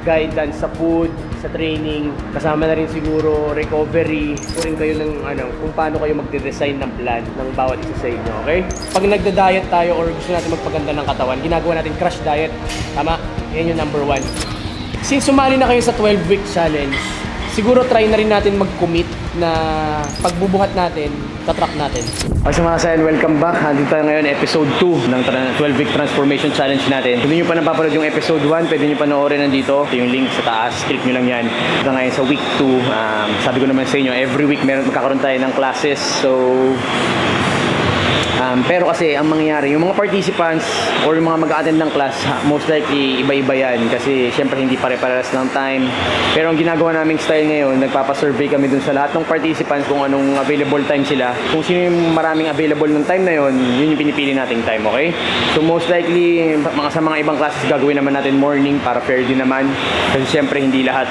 guidance sa food, sa training, kasama na rin siguro recovery, rin kayo ng kung paano kayo magde-design ng plan ng bawat isa sa inyo, okay? Pag nagda-diet tayo or gusto natin magpaganda ng katawan, ginagawa natin crash diet. Tama? Yan yung number 1. Since sumali na kayo sa 12-week challenge, siguro try na rin natin mag-commit na pagbubuhat natin, tatrack natin. Okay, mga kasayan, welcome back. Nandito tayo ngayon, episode 2 ng 12-week transformation challenge natin. Kung hindi nyo pa napapanood yung episode 1, pwede nyo panoorin nandito. Ito yung link sa taas, click nyo lang yan. Ito ngayon sa week 2. Sabi ko naman sa inyo, every week magkakaroon tayo ng classes. So, pero kasi ang mangyayari, yung mga participants or yung mga mag-attend ng class, most likely iba-iba yan kasi syempre hindi pare-pares ng time. Pero ang ginagawa naming style ngayon, nagpapasurvey kami dun sa lahat ng participants kung anong available time sila. Kung sino yung maraming available ng time na yun, yun yung pinipili nating time, okay? So most likely, sa mga ibang classes gagawin naman natin morning para fair din naman. Kasi syempre hindi lahat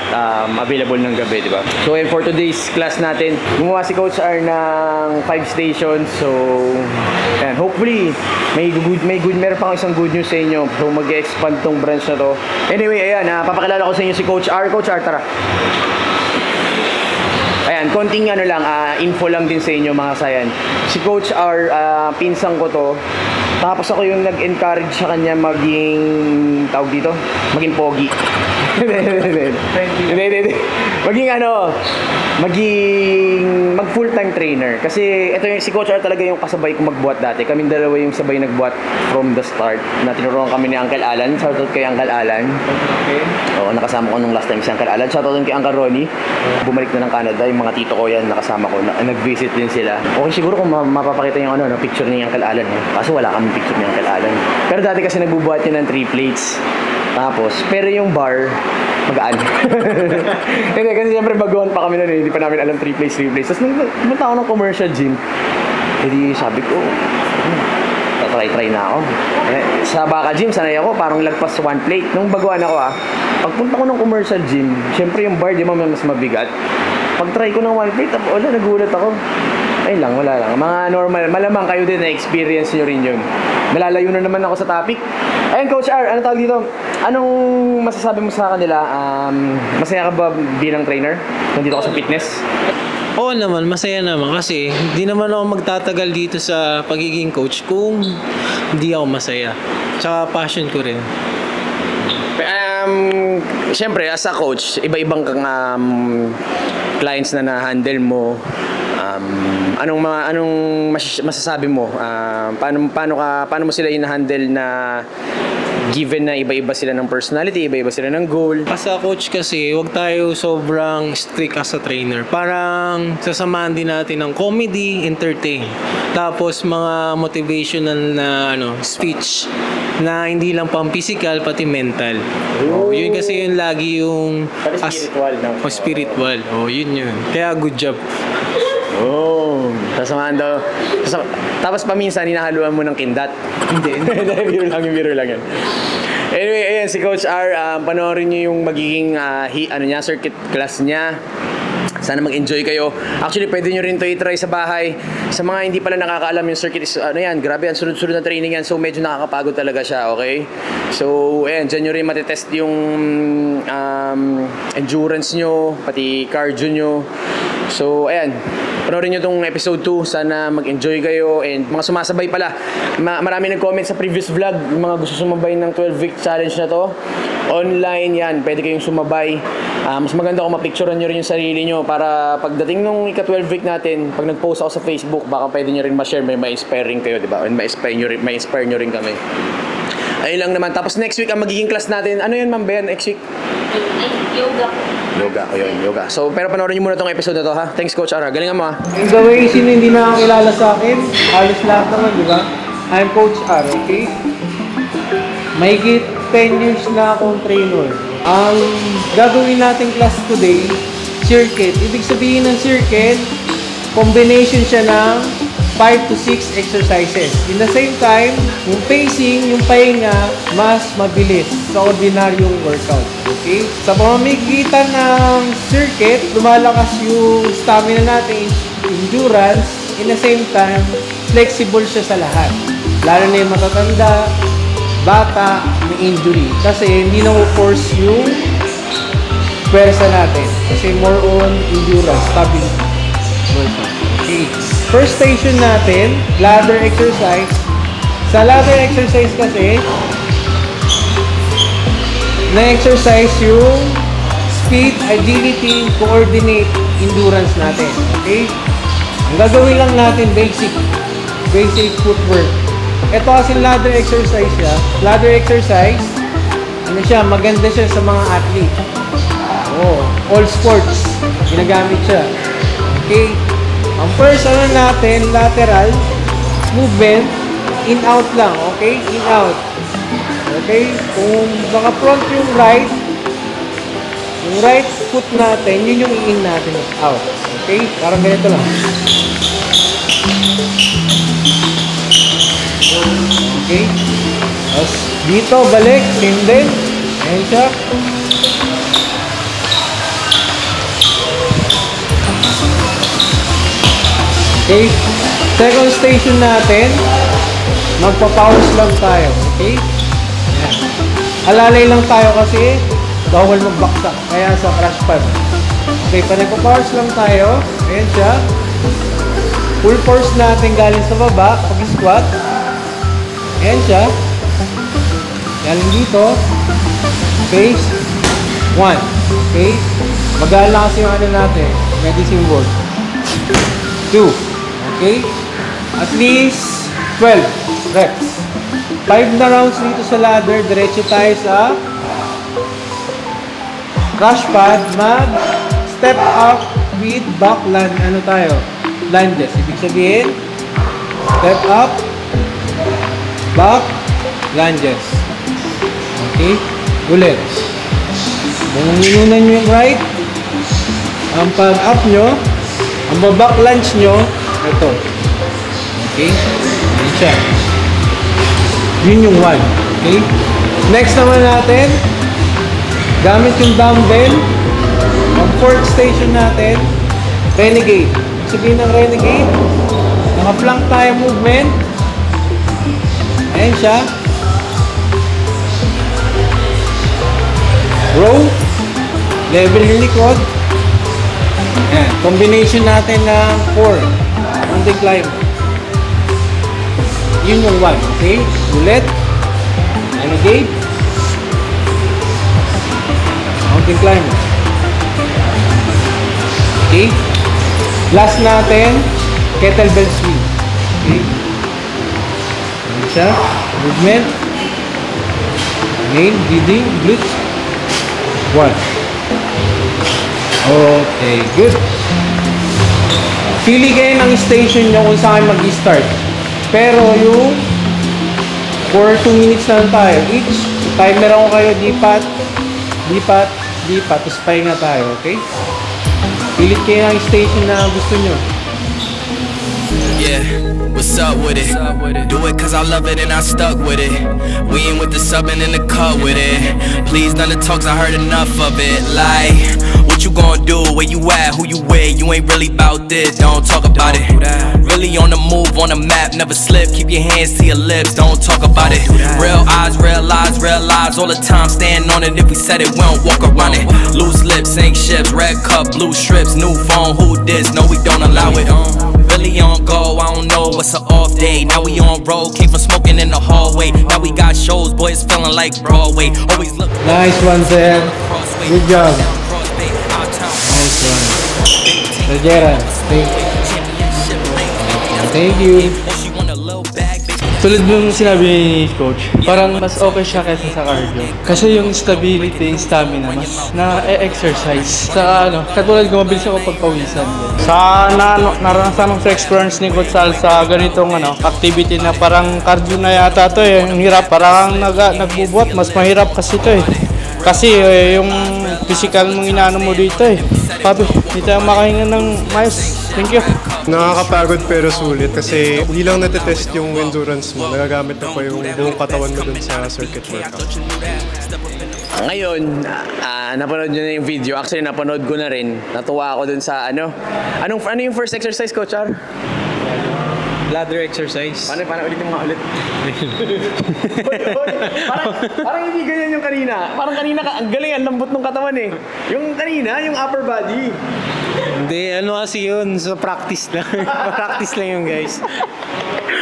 available ng gabi, di ba? So and for today's class natin, gumawa si Coach R ng 5 stations. So ayan, hopefully meron pa akong isang good news sa inyo. So mag-expand tong branch na to. Anyway, ayan, papakilala ko sa inyo si Coach R. Coach R, tara. Ayan, konting info lang din sa inyo mga sayan. Si Coach R, pinsang ko to. Tapos ako yung nag-encourage sa kanya maging, tawag dito, maging pogi. Mag full-time trainer. Kasi ito yung si Coach R talaga yung kasabay ko magbuhat dati. Kaming dalawa yung sabay nagbuhat from the start. Na tinuruan kami ni Uncle Alan. Shoutout kay Uncle Alan. Okay. Oo, nakasama ko nung last time si Uncle Alan. Shoutout kay Uncle Ronnie. Bumalik na ng Canada. Yung mga tito ko yan, nakasama ko. Nag-visit din sila. Okay, siguro kung mapapakita yung picture ni Uncle Alan. Kaso wala kami picture ni Uncle Alan. Pero dati kasi nagbubuhat yun ng 3 plates. Tapos, pero yung bar, magaan. Hindi, kasi siyempre baguhan pa kami nun hindi pa namin alam 3 plates. Tapos pumunta ako ng commercial gym. Hindi, sabi ko, try na ako. Sa Baka Gym, sanay ako, parang lagpas 1 plate. Nung baguhan ako pagpunta ko ng commercial gym, siyempre yung bar, di ba mas mabigat. Pag-try ko ng 1 plate, nagulat ako. Ayun lang, wala lang. Mga normal, malamang kayo din na-experience nyo rin yun. Malalayo na naman ako sa topic. Ayun, Coach R, ano tawag dito? Anong masasabi mo sa kanila? Masaya ka ba bilang trainer? Nandito ako sa fitness? Oo naman, masaya naman kasi hindi naman ako magtatagal dito sa pagiging coach kung hindi ako masaya. Tsaka passion ko rin. Siyempre, as a coach, iba-ibang clients na na-handle mo. Anong masasabi mo? Paano mo sila i-handle na given na iba-iba sila ng personality, iba-iba sila ng goal? As a coach kasi, huwag tayo sobrang strict as a trainer. Parang sasamahan din natin ng comedy, entertain. Tapos mga motivational na speech na hindi lang pang physical pati mental. Yun kasi yun lagi yung spiritual. Yun. Kaya good job. Tapos paminsan hinahaluan mo ng kindat. Hindi. Biro lang yan. Anyway, ayan si Coach R, panoorin niyo yung magiging circuit class niya. Sana mag-enjoy kayo. Actually, pwede nyo rin ito i-try sa bahay. Sa mga hindi pala nakakaalam yung circuit is, grabe yan, sunod-sunod na training yan. So, medyo nakakapagod talaga siya, okay? So, ayan, dyan nyo rin matitest yung endurance nyo, pati cardio nyo. So, ayan, panoorin nyo itong episode 2. Sana mag-enjoy kayo. And mga sumasabay pala, marami nag-comment sa previous vlog, yung mga gusto sumabay ng 12-week challenge na to. Online yan, pwede kayong sumabay. Mas maganda kung mapicturean nyo rin yung sarili nyo para pagdating nung ika-12 week natin, pag nag-post ako sa Facebook, baka pwede nyo rin ma-share, may ma-inspire rin kayo, diba? And ma-inspire nyo rin kami. Ayun lang naman. Tapos next week, ang magiging class natin, ano yun, Ma'am Ben, next week? Yoga. So, pero panoorin nyo muna tong episode na to, ha? Thanks, Coach Ara. Galingan mo, ha? In the way, sino hindi nakakilala sa akin? Halos lahat naman, di ba? I'm Coach R, okay? Mahigit 10 years na akong trainer. Ang gagawin natin class today, circuit. Ibig sabihin ng circuit, combination siya ng 5 to 6 exercises. In the same time, yung pacing, yung pahinga, mas mabilis sa ordinaryong workout. Okay? Sa pamamagitan ng circuit, lumalakas yung stamina natin, endurance, in the same time, flexible siya sa lahat. Lalo na yung matatanda, bata, may injury. Kasi hindi na force yung pwersa natin. Kasi more on endurance, stability. Okay. First station natin, ladder exercise. Sa ladder exercise kasi, na-exercise yung speed, agility, coordinate, endurance natin. Okay? Ang gagawin lang natin, basic footwork. Ito kasi ladder exercise siya. Ladder exercise, ano siya, maganda siya sa mga athlete. Oh, all sports, ginagamit siya. Okay? Ang first ano natin, lateral movement, in-out lang. Okay? In-out. Okay? Kung baka front yung right foot natin, yun yung in natin, out. Okay? Parang ganito lang. Okay? Tapos dito, balik, same din. Ayan siya. Okay? Second station natin, magpa-powers lang tayo. Okay? Ayan. Alalay lang tayo kasi bawal magbaksak. Kaya sa crash pad. Okay, pa nagpa-powers lang tayo. Ayan siya. Full force natin galing sa baba, pag-squat. Ayan siya. Galing dito. Face 1. Okay? Magaan lang kasi yung ano natin. Medicine ball. 2. Okay? At least 12 reps. 5 na rounds dito sa ladder. Diretso tayo sa crash pad. Mag-step up with back lunge. Ano tayo? Lunges. Ibig sabihin, step up, back, lunges. Okay? Ulit. Kung ninunan nyo yung right, ang pag-up nyo, ang back lunge nyo, ito. Okay? Ayan siya. Yun yung 1. Okay? Next naman natin, gamit yung dumbbell, ang fourth station natin, renegade. Sabihin ng renegade, naka-flank tayo movement. Ayan siya. Row, level yung likod. Ayan. Combination natin ng 4. Mountain climb. Yun yung 1. Okay? Ulit. Renegade. Mountain climb. Okay? Last natin, kettlebell swing. Okay? Ayan siya. Movement. Main, breathing, glutes. 1. Okay, good. Pili kayo ng station nyo kung saan mag-start. Pero yung for 2 minutes lang tayo. Each timer ako kayo, dipat, dipat, dipat. Tapos pahinga tayo, okay? Pilit kayo ng station na gusto nyo. Yeah, what's up with it? Do it cause I love it and I stuck with it. We ain't with the subbing in the cut with it. Please, none of the talks, I heard enough of it. Like, what you gonna do? Where you at? Who you with? You ain't really bout this, don't talk about it. Really on the move, on the map, never slip. Keep your hands to your lips, don't talk about it. Real eyes, all the time. Stand on it, if we said it, we don't walk around it. Loose lips, sink ships, red cup, blue strips. New phone, who this? No, we don't allow it. Really on go, I don't know what's an off day. Now we on road, came from smoking in the hallway. Now we got shows, boys feeling like Broadway. Always look. Nice one, Zed. Good job. Nice one. Rajera, thank you. Tulad nung sinabi ni Coach, parang mas okay siya kaysa sa cardio. Kasi yung stability, yung stamina, mas na-exercise. Sa katulad ko, mabilis ako pagpawisan. Sa naranasan ko sa experience ni Coach Sal sa ganitong activity na parang cardio na yata to eh. Ang hirap, parang nagbubuhat, mas mahirap kasi to eh. Kasi yung physical mong inaano mo dito eh. Papi, hindi tayo makahinga ng mayos. Thank you. Nakakapagod pero sulit kasi hindi lang natetest yung endurance mo, nagagamit na pa yung buong katawan mo dun sa circuit workout. Ngayon, napanood nyo na yung video. Actually, napanood ko na rin. Natuwa ako dun sa ano yung first exercise, Coach Ar? Ladder exercise. Paano ulit yung mga ulit? parang hindi ganyan yung kanina. Parang kanina, ang galing, ang lambot ng katawan eh. Yung kanina, yung upper body. Hindi, ano kasi yun, so practice lang. Practice lang yun, guys.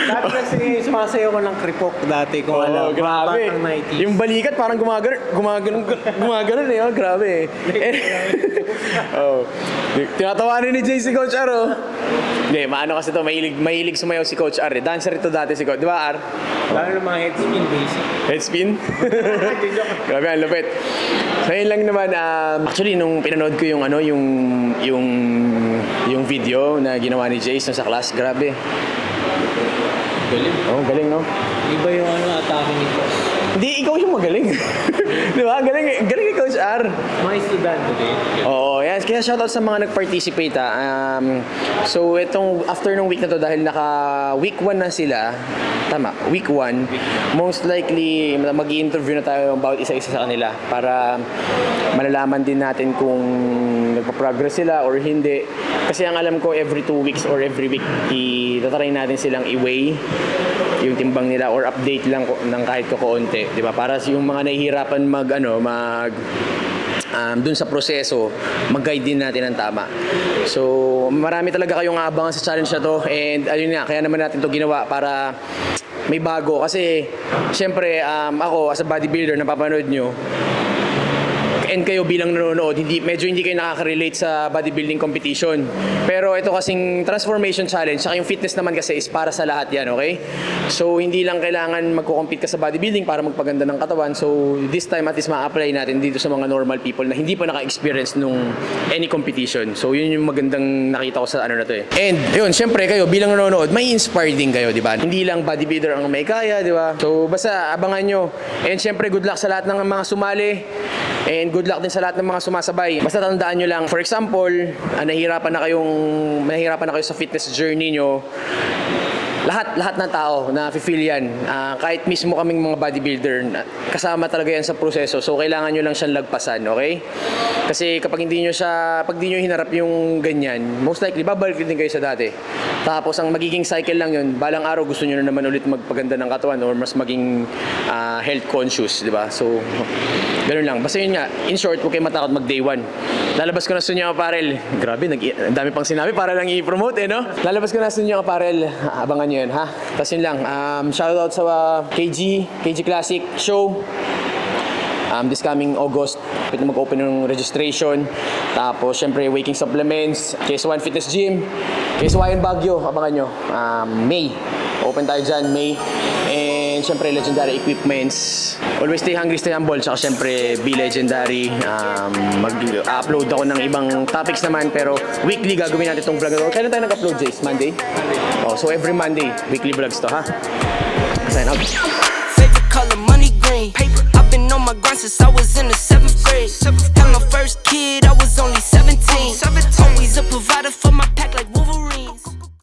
Dati kasi sumasayaw ko ng kripok dati kung alam. Grabe. Batang 90s. Yung balikat parang gumagano eh, oh, grabe. Oh. Tinatawanan ni Jay si Coach R, oh. Hindi, maano kasi to, mahilig sumayaw si Coach R eh. Dancer ito dati si Coach, di ba R? Lalo ng mga headspin basic. Headspin? Grabe, ang lupit. So yun lang naman, actually nung pinanood ko yung video na ginawa ni Jace sa class, grabe. Galing. Oh, galing, no? Iba yung atake ni Coach. Hindi, ikaw yung magaling. Di ba? Galing ni Coach R. Mga estudyante din. Oo, yan. Kaya shoutout sa mga nag-participate, so, itong after nung week na to, dahil naka-week 1 na sila, tama, week 1, most likely, mag-i-interview na tayo about isa-isa sa kanila para malalaman din natin kung nagpa-progress sila or hindi. Kasi ang alam ko, every 2 weeks or every week, itatry natin silang i-weigh yung timbang nila or update lang ng kahit kaunti, di ba? Para yung mga nahihirapan dun sa proseso, mag-guide din natin ang tama. So, marami talaga kayong aabangan sa challenge na to and ayun nga, kaya naman natin to ginawa para may bago. Kasi, syempre, ako as a bodybuilder, napapanood nyo, and kayo bilang nanonood, medyo hindi kayo nakaka-relate sa bodybuilding competition. Pero ito kasing transformation challenge, saka yung fitness naman kasi is para sa lahat yan, okay? So, hindi lang kailangan magko-compete ka sa bodybuilding para magpaganda ng katawan. So, this time at least ma-apply natin dito sa mga normal people na hindi pa naka-experience nung any competition. So, yun yung magandang nakita ko sa ano na to eh. And, yun, syempre kayo bilang nanonood, may inspire din kayo, di ba? Hindi lang bodybuilder ang may kaya, di ba? So, basta abangan nyo. And syempre, good luck sa lahat ng mga sumali. And good luck din sa lahat ng mga sumasabay. Basta tandaan nyo lang, for example, nahihirapan na kayo sa fitness journey nyo, lahat ng tao na feel yan, kahit mismo kaming mga bodybuilder, kasama talaga yan sa proseso. So kailangan nyo lang siyang lagpasan, okay? Kasi kapag hindi nyo hinarap yung ganyan, most likely babalik din kayo sa dati. Tapos ang magiging cycle lang yun, balang araw gusto nyo na naman ulit magpaganda ng katawan or mas maging health conscious, di ba? So ganun lang. Basta yun nga, in short, huwag kayo matakot mag day 1. Lalabas ko na Sunya Apparel. Grabe, ang dami pang sinabi para lang i-promote eh, no? Lalabas ko na Sunya Apparel. Abangan nyo yun, ha? Tapos yun lang. Shoutout sa KG Classic Show. This coming August, pwede mag-open ng registration. Tapos, syempre, Waking Supplements, KS1 Fitness Gym, KS1 Baguio, abangan nyo. May. Open tayo dyan, May. And, syempre, Legendary Equipments. Always stay hungry, stay humble. Tsaka, syempre, Be Legendary. Mag-upload ako ng ibang topics naman, pero weekly gagawin natin itong vlog. Kailan tayo nag-upload, Jace? Monday? Oh, so, every Monday, weekly vlogs to, ha? Sign out. Favorite color, money green. Paper. I've been on my grind since I was in the 7th grade. Had my first kid, I was only 17. Always a provider for my